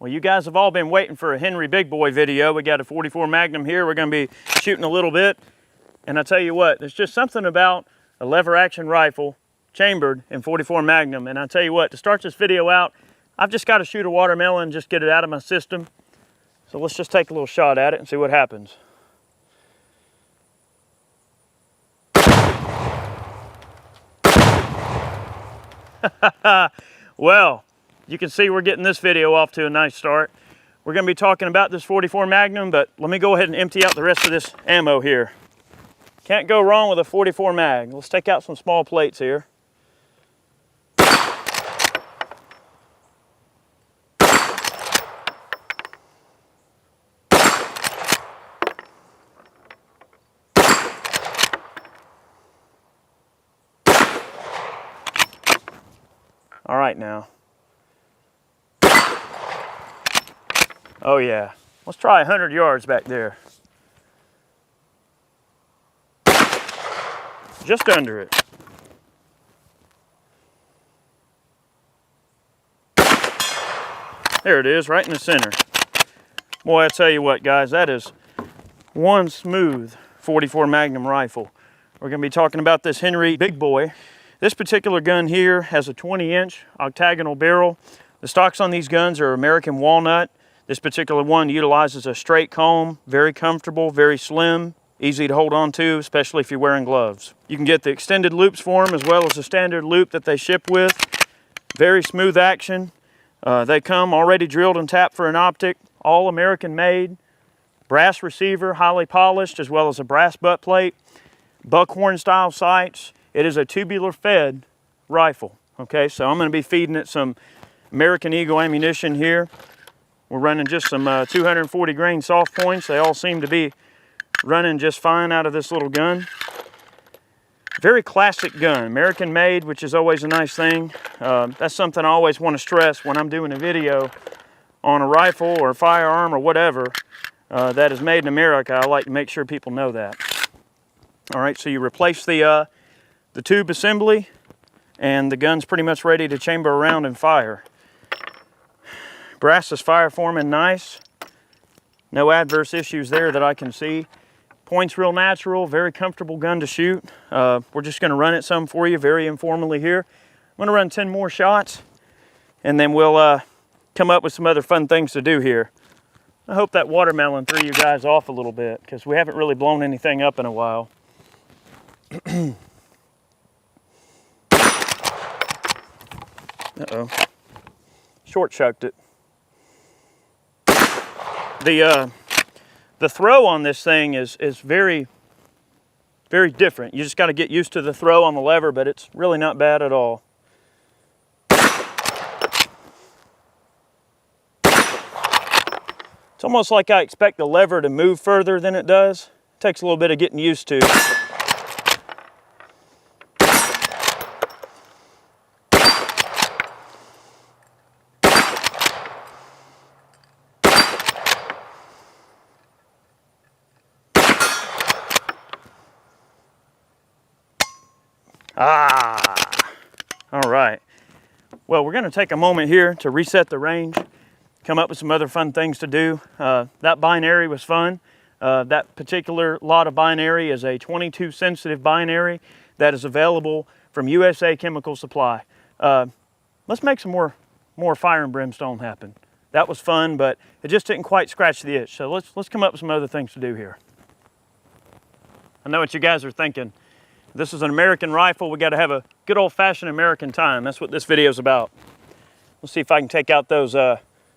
Well, you guys have all been waiting for a Henry Big Boy video. We got a 44 Magnum here. We're going to be shooting a little bit. And I tell you what, there's just something about a lever action rifle chambered in 44 Magnum. And I tell you what, to start this video out, I've just got to shoot a watermelon and just get it out of my system. So let's just take a little shot at it and see what happens. Well, you can see we're getting this video off to a nice start. We're going to be talking about this 44 Magnum, but let me go ahead and empty out the rest of this ammo here. Can't go wrong with a 44 mag. Let's take out some small plates here. All right now. Oh yeah, let's try 100 yards back there. Just under it. There it is, right in the center. Boy, I tell you what, guys, that is one smooth 44 Magnum rifle. We're gonna be talking about this Henry Big Boy. This particular gun here has a 20-inch octagonal barrel. The stocks on these guns are American walnut. This particular one utilizes a straight comb, very comfortable, very slim, easy to hold on to, especially if you're wearing gloves. You can get the extended loops for them as well as the standard loop that they ship with. Very smooth action. They come already drilled and tapped for an optic, all American made. Brass receiver, highly polished, as well as a brass butt plate. Buckhorn style sights. It is a tubular fed rifle. Okay, so I'm going to be feeding it some American Eagle ammunition here. We're running just some 240 grain soft points. They all seem to be running just fine out of this little gun. Very classic gun, American made, which is always a nice thing. That's something I always want to stress when I'm doing a video on a rifle or a firearm or whatever that is made in America. I like to make sure people know that. All right, so you replace the tube assembly and the gun's pretty much ready to chamber around and fire. Brass is fire forming nice. No adverse issues there that I can see. Point's real natural, very comfortable gun to shoot. We're just gonna run it some for you very informally here. I'm gonna run 10 more shots and then we'll come up with some other fun things to do here. I hope that watermelon threw you guys off a little bit because we haven't really blown anything up in a while. Uh-oh, short chucked it. The throw on this thing is very, very different. You just got to get used to the throw on the lever, but it's really not bad at all. It's almost like I expect the lever to move further than it does. It takes a little bit of getting used to. All right. Well, we're going to take a moment here to reset the range, come up with some other fun things to do. That binary was fun. That particular lot of binary is a 22 sensitive binary that is available from USA Chemical Supply. Let's make some more fire and brimstone happen. That was fun, but it just didn't quite scratch the itch. So let's come up with some other things to do here. I know what you guys are thinking. This is an American rifle. We got to have a good old-fashioned American time. That's what this video is about. Let's see if I can take out those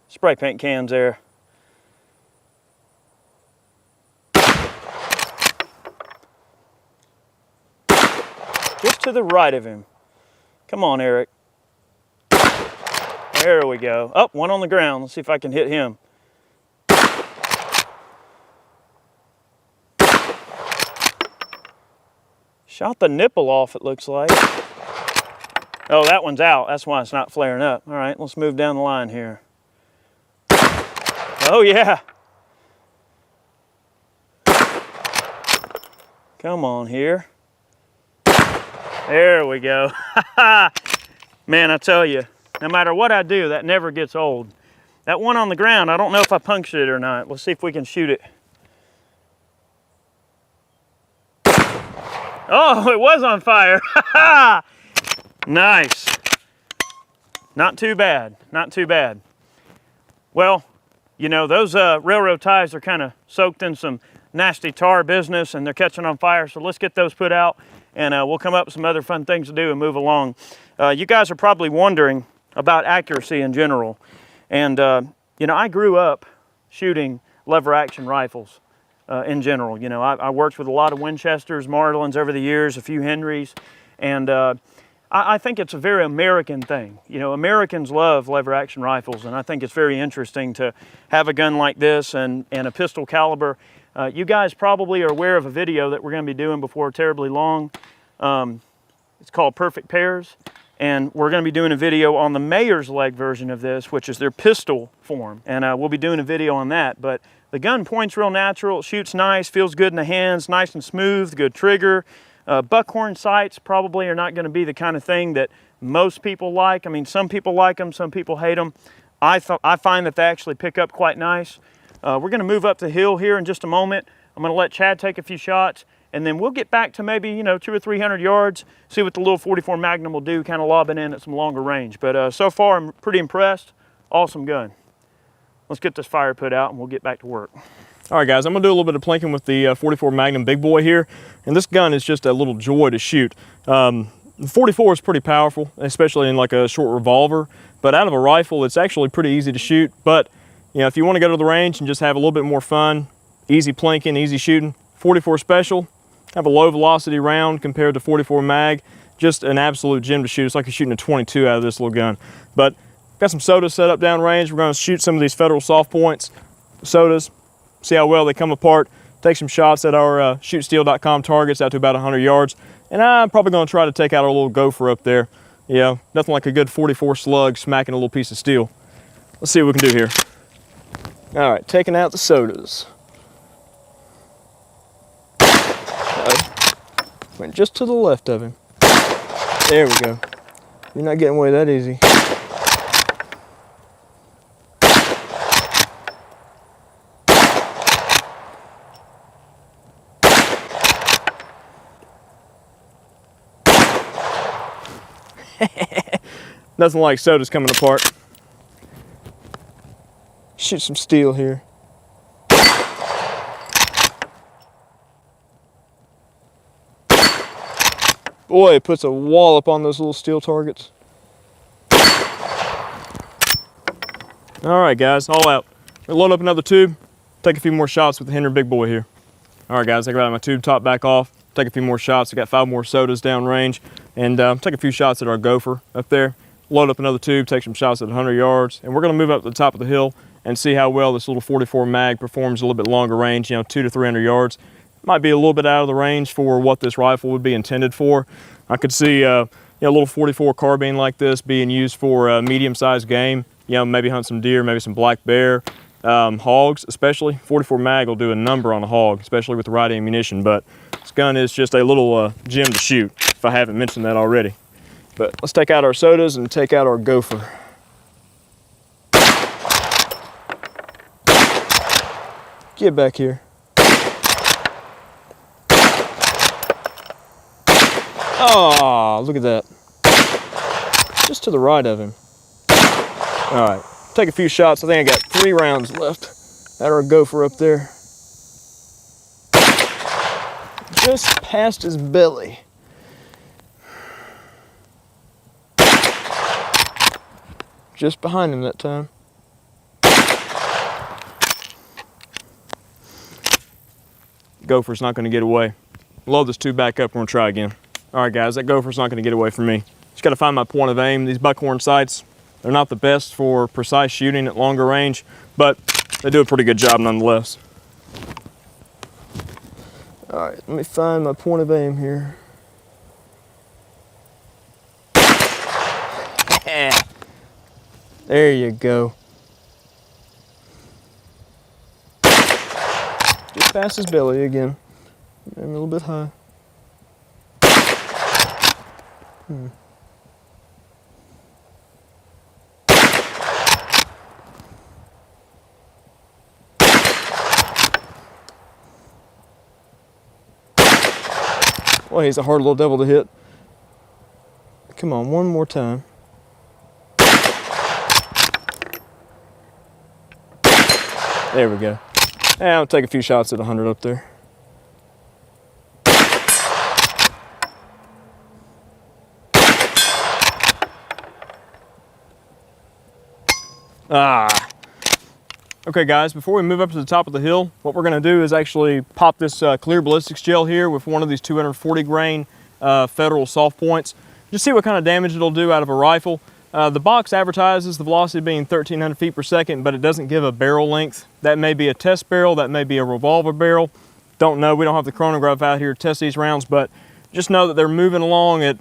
spray paint cans there. Just to the right of him. Come on, Eric. There we go. Oh, one on the ground. Let's see if I can hit him. Shot the nipple off, it looks like. Oh, that one's out. That's why it's not flaring up. All right, let's move down the line here. Oh, yeah. Come on here. There we go. Man, I tell you, no matter what I do, that never gets old. That one on the ground, I don't know if I punctured it or not. Let's see if we can shoot it. Oh, it was on fire. Nice. Not too bad, not too bad. Well, you know, those railroad ties are kind of soaked in some nasty tar business and they're catching on fire, so let's get those put out and we'll come up with some other fun things to do and move along. You guys are probably wondering about accuracy in general. And, you know, I grew up shooting lever action rifles in general. You know, I worked with a lot of Winchesters, Marlins over the years, a few Henrys, and I think it's a very American thing. You know, Americans love lever action rifles, and I think it's very interesting to have a gun like this and a pistol caliber. You guys probably are aware of a video that we're going to be doing before terribly long. It's called Perfect Pairs, and we're going to be doing a video on the Mare's leg version of this, which is their pistol form, and we'll be doing a video on that. But the gun points real natural, it shoots nice, feels good in the hands, nice and smooth, good trigger. Buckhorn sights probably are not going to be the kind of thing that most people like. I mean, some people like them, some people hate them. I find that they actually pick up quite nice. We're going to move up the hill here in just a moment. I'm going to let Chad take a few shots, and then we'll get back to maybe, you know, 200 or 300 yards, see what the little 44 Magnum will do, kind of lobbing in at some longer range. But so far, I'm pretty impressed. Awesome gun. Let's get this fire put out, and we'll get back to work. All right, guys, I'm gonna do a little bit of plinking with the 44 Magnum big boy here, and this gun is just a little joy to shoot. The 44 is pretty powerful, especially in like a short revolver, but out of a rifle, it's actually pretty easy to shoot. But you know, if you want to go to the range and just have a little bit more fun, easy plinking, easy shooting, 44 Special, have a low velocity round compared to 44 mag, just an absolute gem to shoot. It's like you're shooting a 22 out of this little gun. But got some sodas set up downrange. We're gonna shoot some of these Federal soft points, sodas, see how well they come apart, take some shots at our shootsteel.com targets out to about 100 yards. And I'm probably gonna try to take out our little gopher up there. You know, nothing like a good 44 slug smacking a little piece of steel. Let's see what we can do here. All right, taking out the sodas. Went just to the left of him. There we go. You're not getting away that easy. Nothing like sodas coming apart. Shoot some steel here. Boy, it puts a wallop on those little steel targets. All right, guys, all out. We'll load up another tube, take a few more shots with the Henry big boy here. All right, guys, I got my tube top back off, take a few more shots. I got 5 more sodas downrange, and take a few shots at our gopher up there. Load up another tube, take some shots at 100 yards, and we're gonna move up to the top of the hill and see how well this little 44 mag performs a little bit longer range, you know, 200 to 300 yards. Might be a little bit out of the range for what this rifle would be intended for. I could see you know, a little 44 carbine like this being used for medium-sized game, you know, maybe hunt some deer, maybe some black bear, hogs especially. 44 mag will do a number on a hog, especially with the right ammunition, but this gun is just a little gem to shoot, if I haven't mentioned that already. But let's take out our sodas and take out our gopher. Get back here. Oh, look at that. Just to the right of him. All right, take a few shots. I think I got 3 rounds left at our gopher up there. Just past his belly. Just behind him that time. Gopher's not going to get away. Load this tube back up, we're going to try again. All right, guys, that gopher's not going to get away from me. Just got to find my point of aim. These buckhorn sights, they're not the best for precise shooting at longer range, but they do a pretty good job nonetheless. All right, let me find my point of aim here. There you go. Just past his belly again. And a little bit high. Boy, he's a hard little devil to hit. Come on, one more time. There we go. Yeah, I'll take a few shots at 100 up there. Ah. Okay guys, before we move up to the top of the hill, what we're gonna do is actually pop this clear ballistics gel here with one of these 240 grain Federal soft points. Just see what kind of damage it'll do out of a rifle. The box advertises the velocity being 1,300 feet per second, but it doesn't give a barrel length. That may be a test barrel, that may be a revolver barrel. Don't know, we don't have the chronograph out here to test these rounds, but just know that they're moving along at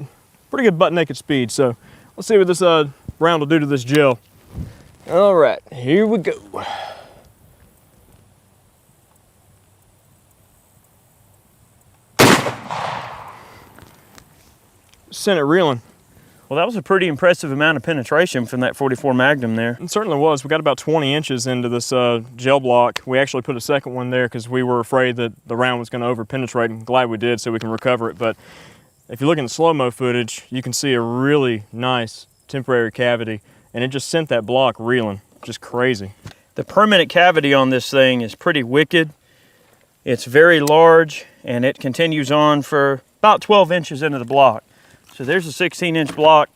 pretty good butt naked speed. So let's see what this round will do to this gel. All right, here we go. Sent it reeling. Well, that was a pretty impressive amount of penetration from that 44 Magnum there. It certainly was. We got about 20 inches into this gel block. We actually put a second one there because we were afraid that the round was going to over penetrate, and glad we did so we can recover it. But if you look in the slow-mo footage, you can see a really nice temporary cavity, and it just sent that block reeling. Just crazy. The permanent cavity on this thing is pretty wicked. It's very large, and it continues on for about 12 inches into the block. So there's a 16-inch block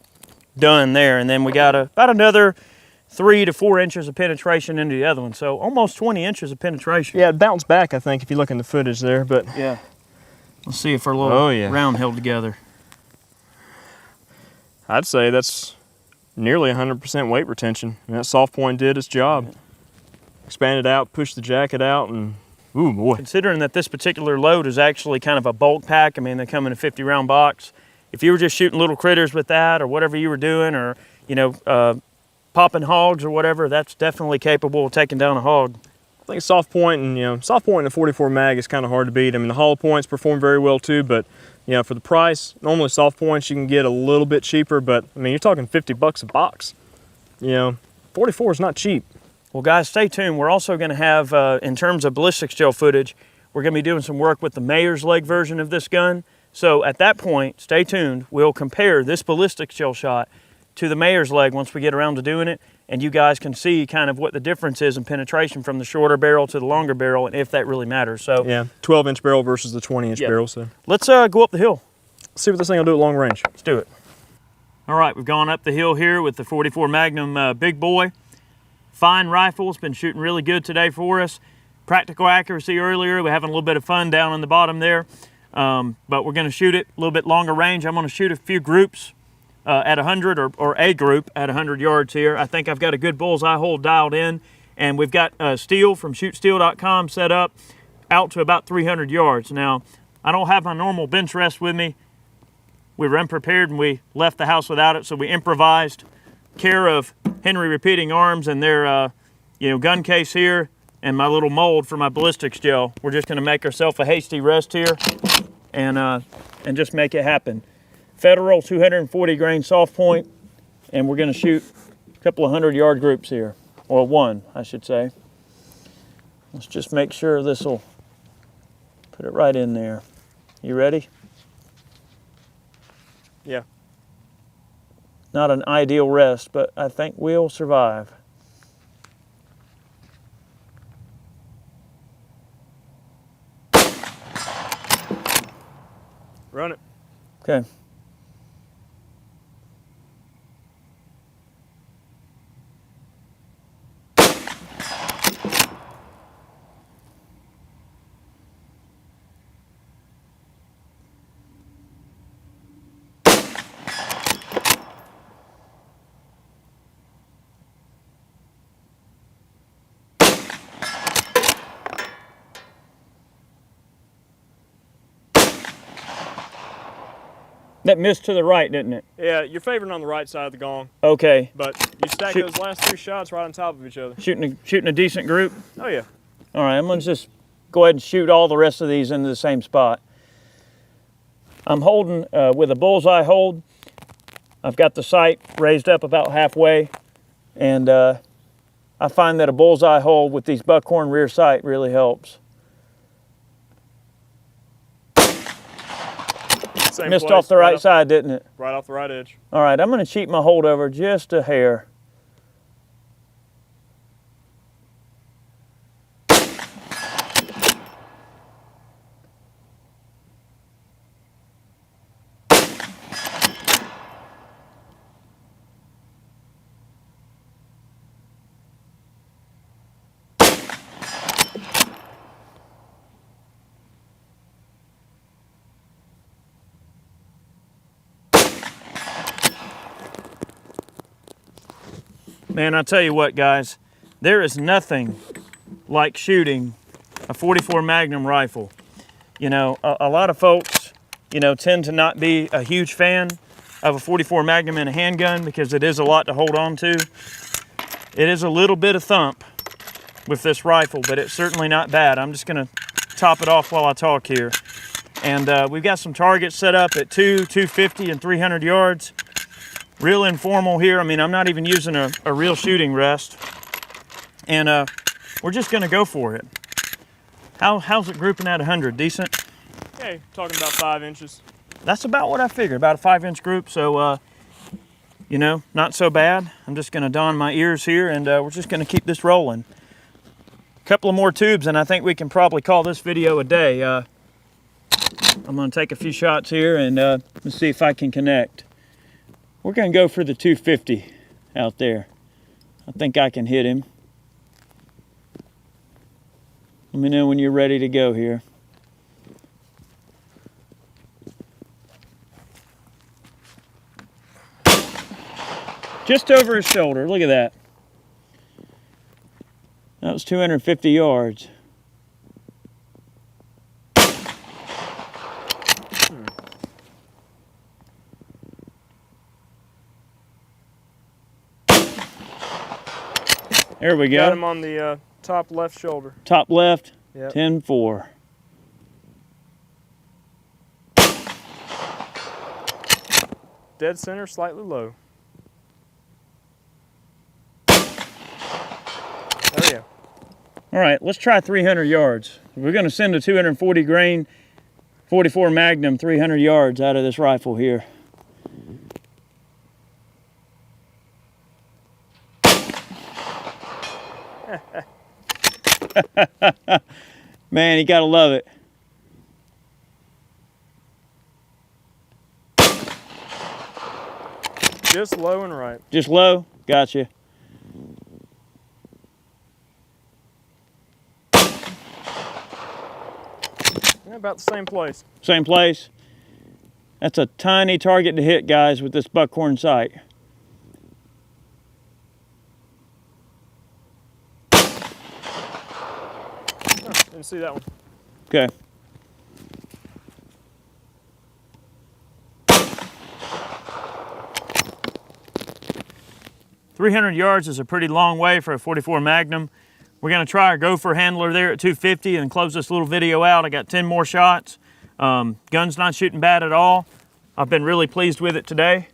done there, and then we got about another 3 to 4 inches of penetration into the other one. So almost 20 inches of penetration. Yeah, it bounced back, I think, if you look in the footage there, but yeah. Let's see if our little round held together. I'd say that's nearly 100% weight retention. And that soft point did its job. Expanded out, pushed the jacket out, and ooh boy. Considering that this particular load is actually kind of a bulk pack, I mean, they come in a 50-round box. If you were just shooting little critters with that, or whatever you were doing, or popping hogs or whatever, that's definitely capable of taking down a hog. I think soft point and soft point in a 44 mag is kind of hard to beat. I mean, the hollow points perform very well too, but for the price, normally soft points you can get a little bit cheaper, but I mean, you're talking 50 bucks a box. 44 is not cheap. Well, guys, stay tuned. We're also going to have, in terms of ballistics gel footage, we're going to be doing some work with the Mare's leg version of this gun. So at that point, stay tuned. We'll compare this ballistics gel shot to the Mare's leg once we get around to doing it, and you guys can see kind of what the difference is in penetration from the shorter barrel to the longer barrel, and if that really matters. So yeah, 12-inch barrel versus the 20-inch barrel. So let's go up the hill. See what this thing will do at long range. Let's do it. All right, we've gone up the hill here with the 44 Magnum big boy. Fine rifle. It's been shooting really good today for us. Practical accuracy earlier. We're having a little bit of fun down on the bottom there. But we're going to shoot it a little bit longer range. I'm going to shoot a few groups at 100 or a group at 100 yards here. I think I've got a good bullseye hole dialed in, and we've got steel from shootsteel.com set up out to about 300 yards. Now, I don't have my normal bench rest with me. We were unprepared and we left the house without it, so we improvised. Care of Henry Repeating Arms and their gun case here, and my little mold for my ballistics gel. We're just going to make ourselves a hasty rest here and just make it happen. Federal 240 grain soft point, and we're going to shoot a couple of 100-yard groups here, or one, I should say. Let's just make sure this will put it right in there. You ready? Yeah. Not an ideal rest, but I think we'll survive. Run it. Okay. That missed to the right, didn't it? Yeah, you're favoring on the right side of the gong. Okay. But you stack those last 3 shots right on top of each other. Shooting a decent group? Oh yeah. All right, I'm gonna just go ahead and shoot all the rest of these into the same spot. I'm holding with a bullseye hold. I've got the sight raised up about halfway, and I find that a bullseye hold with these buckhorn rear sight really helps. Same Missed place, off the right side, didn't it? Right off the right edge. All right, I'm going to cheat my holdover just a hair. Man, I tell you what, guys, there is nothing like shooting a 44 Magnum rifle. You know, a lot of folks, you know, tend to not be a huge fan of a 44 Magnum in a handgun because it is a lot to hold on to. It is a little bit of thump with this rifle, but it's certainly not bad. I'm just gonna top it off while I talk here. And we've got some targets set up at 250, and 300 yards. Real informal here. I mean, I'm not even using a real shooting rest. And we're just gonna go for it. How's it grouping at 100? Decent? Okay, talking about 5 inches. That's about what I figured, about a 5-inch group. So, you know, not so bad. I'm just gonna don my ears here, and we're just gonna keep this rolling. A couple of more tubes, and I think we can probably call this video a day. I'm gonna take a few shots here, and let's see if I can connect. We're gonna go for the 250 out there. I think I can hit him. Let me know when you're ready to go here. Just over his shoulder, look at that. That was 250 yards. There we go. Got him on the top left shoulder. Top left, Yep. 10-4. Dead center, slightly low. There we go. All right, let's try 300 yards. We're gonna send a 240 grain 44 Magnum 300 yards out of this rifle here. Man, you gotta love it. Just low and right. Just low? Gotcha. Yeah, about the same place. Same place? That's a tiny target to hit, guys, with this buckhorn sight. Oh, didn't see that one. Okay. .300 yards is a pretty long way for a 44 Magnum. We're gonna try our gopher handler there at 250 and close this little video out. I got 10 more shots. Gun's not shooting bad at all. I've been really pleased with it today.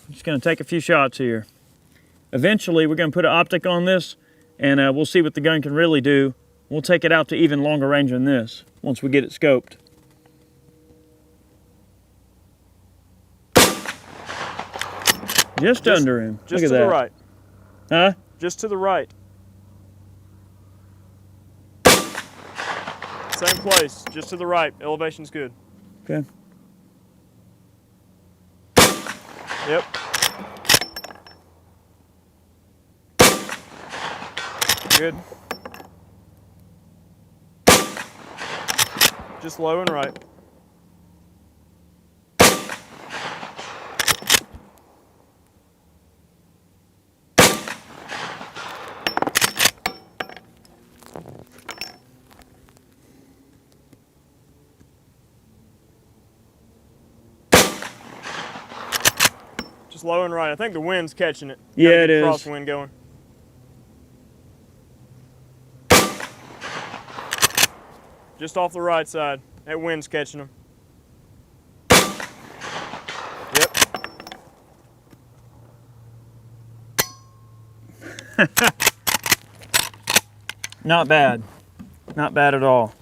I'm just gonna take a few shots here. Eventually, we're gonna put an optic on this, and we'll see what the gun can really do. We'll take it out to even longer range than this once we get it scoped. Just under him. Just Look to at that. the right. Huh? Just to the right. Same place, just to the right. Elevation's good. Okay. Yep. Good. Just low and right. Just low and right. I think the wind's catching it. Yeah, it is. Crosswind going. Just off the right side. That wind's catching them. Yep. Not bad. Not bad at all.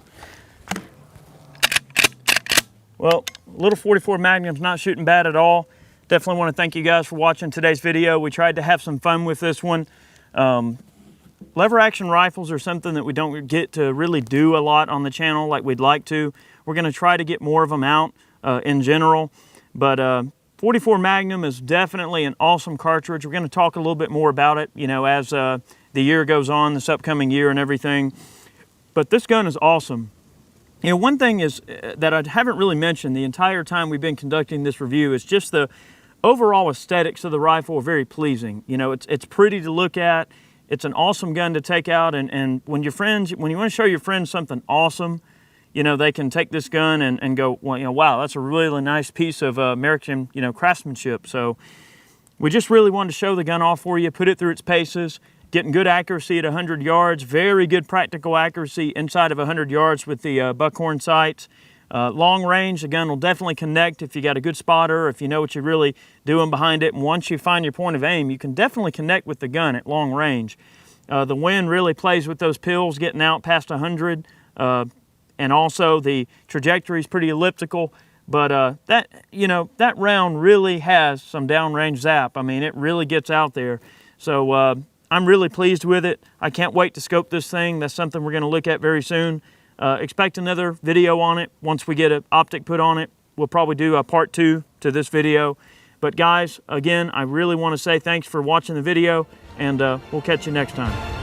Well, little 44 Magnum's not shooting bad at all. Definitely want to thank you guys for watching today's video. We tried to have some fun with this one. Lever action rifles are something that we don't get to really do a lot on the channel like we'd like to. We're going to try to get more of them out in general. But 44 Magnum is definitely an awesome cartridge. We're going to talk a little bit more about it, you know, as the year goes on, this upcoming year and everything. But this gun is awesome. You know, one thing is that I haven't really mentioned the entire time we've been conducting this review is just the overall aesthetics of the rifle are very pleasing. You know, it's pretty to look at. It's an awesome gun to take out, and when you want to show your friends something awesome, you know, they can take this gun and go, well, you know, wow, that's a really nice piece of American, you know, craftsmanship. So we just really wanted to show the gun off for you, put it through its paces, getting good accuracy at 100 yards, very good practical accuracy inside of 100 yards with the buckhorn sights. Long range, the gun will definitely connect if you got a good spotter, if you know what you're really doing behind it. And once you find your point of aim, you can definitely connect with the gun at long range. The wind really plays with those pills getting out past 100, and also the trajectory is pretty elliptical. But that round really has some downrange zap. I mean, it really gets out there. So I'm really pleased with it. I can't wait to scope this thing. That's something we're going to look at very soon. Expect another video on it. Once we get an optic put on it, we'll probably do a part 2 to this video. But guys, again, I really want to say thanks for watching the video, and we'll catch you next time.